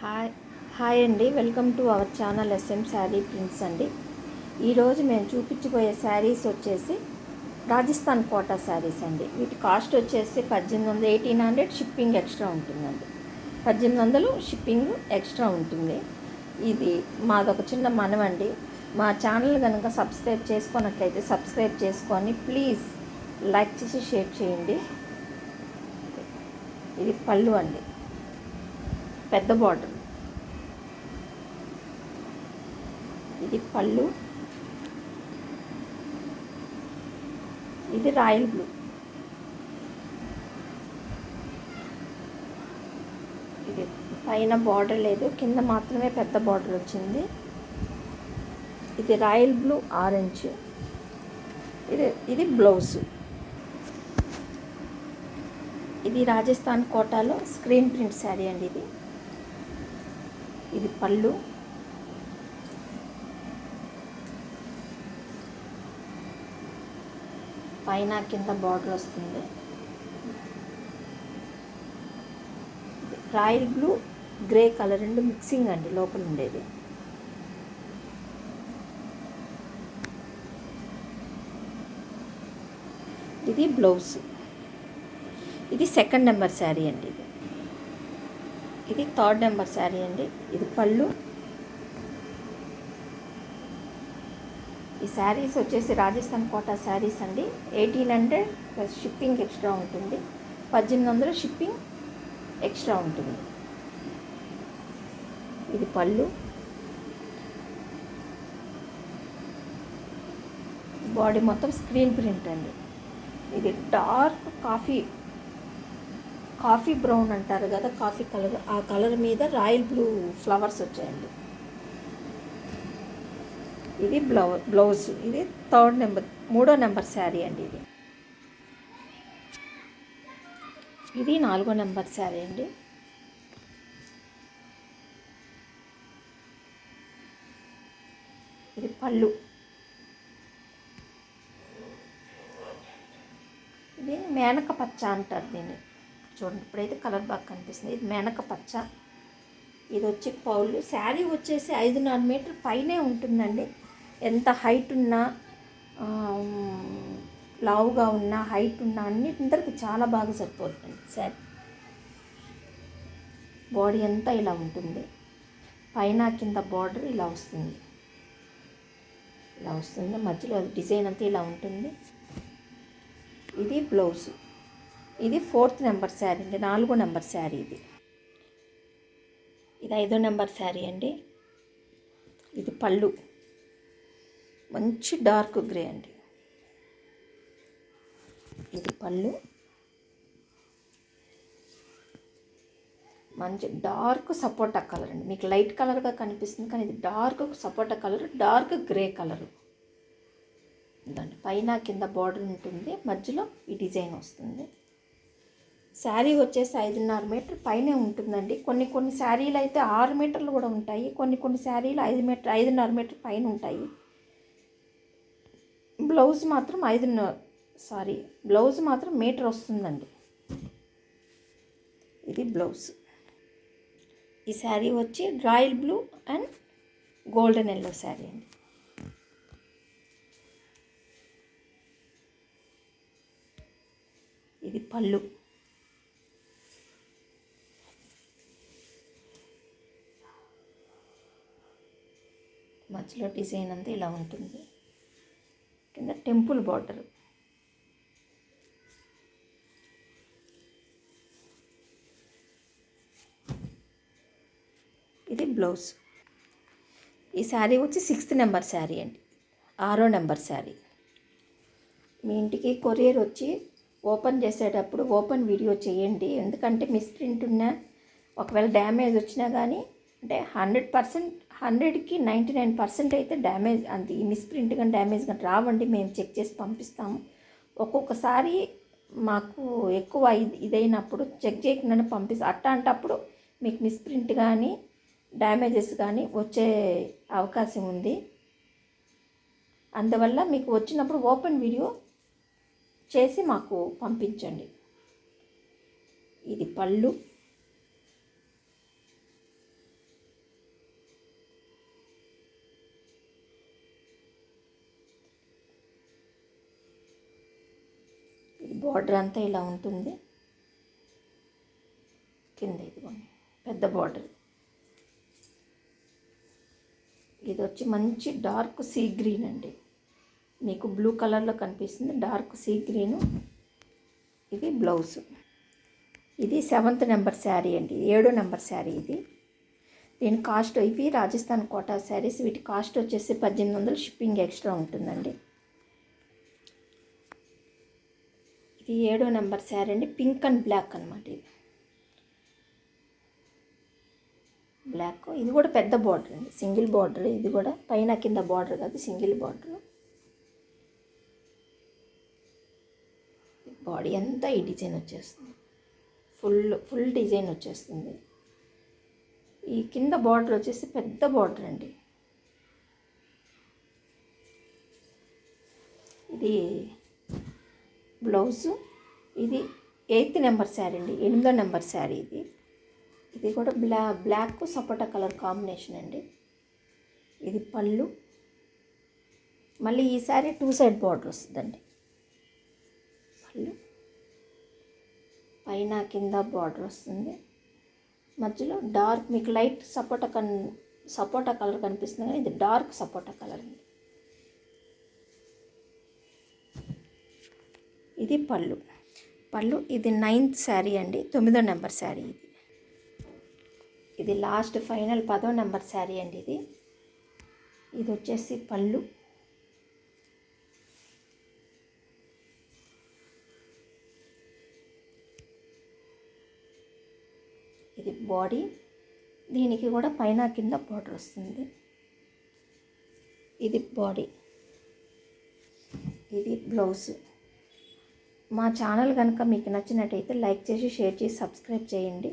Hi hi అండి, welcome to our channel S M sari prints అండి. ఈరోజు మేము చూపించబోయే శారీస్ వచ్చేసి రాజస్థాన్ కోటా శారీస్ అండి. వీటి కాస్ట్ వచ్చేసి 1800 షిప్పింగ్ ఎక్స్ట్రా ఉంటుందండి. 1800 షిప్పింగ్ ఎక్స్ట్రా ఉంటుంది. ఇది మాదొక చిన్న మనవండి. మా ఛానల్ కనుక సబ్స్క్రైబ్ చేసుకున్నట్లయితే సబ్స్క్రైబ్ చేసుకొని ప్లీజ్ లైక్ చేసి షేర్ చేయండి. ఇది పళ్ళు అండి, పెద్ద బార్డర్. ఇది పళ్ళు, ఇది రాయల్ బ్లూ. ఇది పైన బార్డర్ లేదు, కింద మాత్రమే పెద్ద బార్డర్ వచ్చింది. ఇది రాయల్ బ్లూ ఆరెంజ్. ఇది బ్లౌజ్. ఇది రాజస్థాన్ కోటాలో స్క్రీన్ ప్రింట్ శారీ అండి. ఇది పళ్ళు, పైన కింద బార్డర్ వస్తుంది. రాయల్ బ్లూ గ్రే కలర్ రెండు మిక్సింగ్ అండి లోపల ఉండేది. ఇది బ్లౌజ్. ఇది సెకండ్ నెంబర్ శారీ అండి. ఇది థర్డ్ నెంబర్ శారీ అండి. ఇది పళ్ళు. ఈ శారీస్ వచ్చేసి రాజస్థాన్ కోటా శారీస్ అండి. 1800 ప్లస్ షిప్పింగ్ ఎక్స్ట్రా ఉంటుంది. 1800 షిప్పింగ్ ఎక్స్ట్రా ఉంటుంది. ఇది పళ్ళు. బాడీ మొత్తం స్క్రీన్ ప్రింట్ అండి. ఇది డార్క్ కాఫీ బ్రౌన్ అంటారు కదా, కాఫీ కలర్. ఆ కలర్ మీద రాయల్ బ్లూ ఫ్లవర్స్ వచ్చాయండి. ఇది బ్లౌజ్. ఇది మూడో నెంబర్ శారీ అండి. ఇది 4వ నెంబర్ శారీ అండి. ఇది పళ్ళు. ఇది మేనక పచ్చ అంటారు దీన్ని. చూడండి, ఇప్పుడైతే కలర్ బాగా కనిపిస్తుంది. ఇది మేనక పచ్చ. ఇది వచ్చి పౌళ్ళు. శారీ వచ్చేసి 5.5 మీటర్ పైనే ఉంటుందండి. ఎంత హైట్ ఉన్నా, లావుగా ఉన్నా, హైట్ ఉన్నా అన్నింటికి చాలా బాగా సరిపోతుంది శారీ. బాడీ అంతా ఇలా ఉంటుంది. పైన కింద బార్డర్ ఇలా వస్తుంది. మధ్యలో డిజైన్ అంతా ఇలా ఉంటుంది. ఇది బ్లౌజ్. ఇది 4th నెంబర్ శారీ అండి. 4వ నెంబర్ శారీ. ఇది 5వ నెంబర్ శారీ అండి. ఇది పళ్ళు. మంచి డార్క్ గ్రే అండి. ఇది పళ్ళు. మంచి డార్క్ సపోటా కలర్ అండి. మీకు లైట్ కలర్గా కనిపిస్తుంది కానీ ఇది డార్క్ సపోటా కలర్, డార్క్ గ్రే కలరు. దాని పైన కింద బార్డర్ ఉంటుంది, మధ్యలో ఈ డిజైన్ వస్తుంది. శారీ వచ్చేసి 5.5 మీటర్ పైనే ఉంటుందండి. కొన్ని శారీలు అయితే 6 మీటర్లు కూడా ఉంటాయి. కొన్ని శారీలు 5.5 మీటర్ పైన ఉంటాయి. బ్లౌజ్ మాత్రం మీటర్ వస్తుందండి. ఇది బ్లౌజ్. ఈ శారీ వచ్చి royal blue and golden yellow sari అండి. ఇది పళ్ళు. మధ్యలో డిజైన్ అంతా ఇలా ఉంటుంది. కింద టెంపుల్ బార్డర్. ఇది బ్లౌజ్. ఈ శారీ వచ్చి 6th నెంబర్ శారీ అండి. 6వ నెంబర్ శారీ. మీ ఇంటికి కొరియర్ వచ్చి ఓపెన్ చేసేటప్పుడు ఓపెన్ వీడియో చేయండి. ఎందుకంటే మిస్ప్రింట్ ఉన్నా, ఒకవేళ డ్యామేజ్ వచ్చినా కానీ, అంటే 100కి 99% అయితే డ్యామేజ్, అంత ఈ మిస్ప్రింట్ కానీ డ్యామేజ్ కానీ రావండి. మేము చెక్ చేసి పంపిస్తాము. ఒక్కొక్కసారి మాకు ఎక్కువ ఇదైనప్పుడు చెక్ చేయకుండానే పంపిస్తాం. అట్లాంటప్పుడు మీకు మిస్ప్రింట్ కానీ డ్యామేజెస్ కానీ వచ్చే అవకాశం ఉంది. అందువల్ల మీకు వచ్చినప్పుడు ఓపెన్ వీడియో చేసి మాకు పంపించండి. ఇది పళ్ళు. బార్డర్ అంతా ఇలా ఉంటుంది. కింద ఇదిగోండి పెద్ద బార్డర్. ఇది వచ్చి మంచి డార్క్ సీ గ్రీన్ అండి. మీకు బ్లూ కలర్లో కనిపిస్తుంది, డార్క్ సీ గ్రీను. ఇది బ్లౌజ్. ఇది 7th నెంబర్ శారీ అండి, 7వ నెంబర్ శారీ ఇది. దీని కాస్ట్, ఇవి రాజస్థాన్ కోటా శారీస్. వీటి కాస్ట్ వచ్చేసి 1800, షిప్పింగ్ ఎక్స్ట్రా ఉంటుందండి. ఇది 7వ నెంబర్ శారీ అండి, పింక్ అండ్ బ్లాక్ అనమాట. ఇది బ్లాక్. ఇది కూడా పెద్ద బార్డర్ అండి, సింగిల్ బార్డర్. ఇది కూడా పైన కింద బార్డర్ కాదు, సింగిల్ బార్డర్. బాడీ అంతా ఈ డిజైన్ వచ్చేస్తుంది, ఫుల్ డిజైన్ వచ్చేస్తుంది. ఈ కింద బార్డర్ వచ్చేసి పెద్ద బార్డర్ అండి. ఇది బ్లౌజు. ఇది 8th నెంబర్ శారీ అండి, 8వ నెంబర్ శారీ ఇది. ఇది కూడా బ్లాక్ సపోటా కలర్ కాంబినేషన్ అండి. ఇది పళ్ళు. మళ్ళీ ఈ శారీ 2 సైడ్ బార్డర్ వస్తుందండి. పళ్ళు పైన కింద బార్డర్ వస్తుంది. మధ్యలో డార్క్, మీకు లైట్ సపోటా కలర్ కనిపిస్తుంది కానీ ఇది డార్క్ సపోటా కలర్ అండి. ఇది పళ్ళు. ఇది 9th శారీ అండి, 9వ నెంబర్ శారీ ఇది. ఇది లాస్ట్ ఫైనల్ 10వ నెంబర్ శారీ అండి. ఇది వచ్చేసి పళ్ళు. ఇది బాడీ. దీనికి కూడా పైన కింద బార్డర్ వస్తుంది. ఇది బాడీ. ఇది బ్లౌజ్. మా ఛానల్ కనుక మీకు నచ్చినట్టయితే లైక్ చేసి, షేర్ చేసి, సబ్స్క్రైబ్ చేయండి.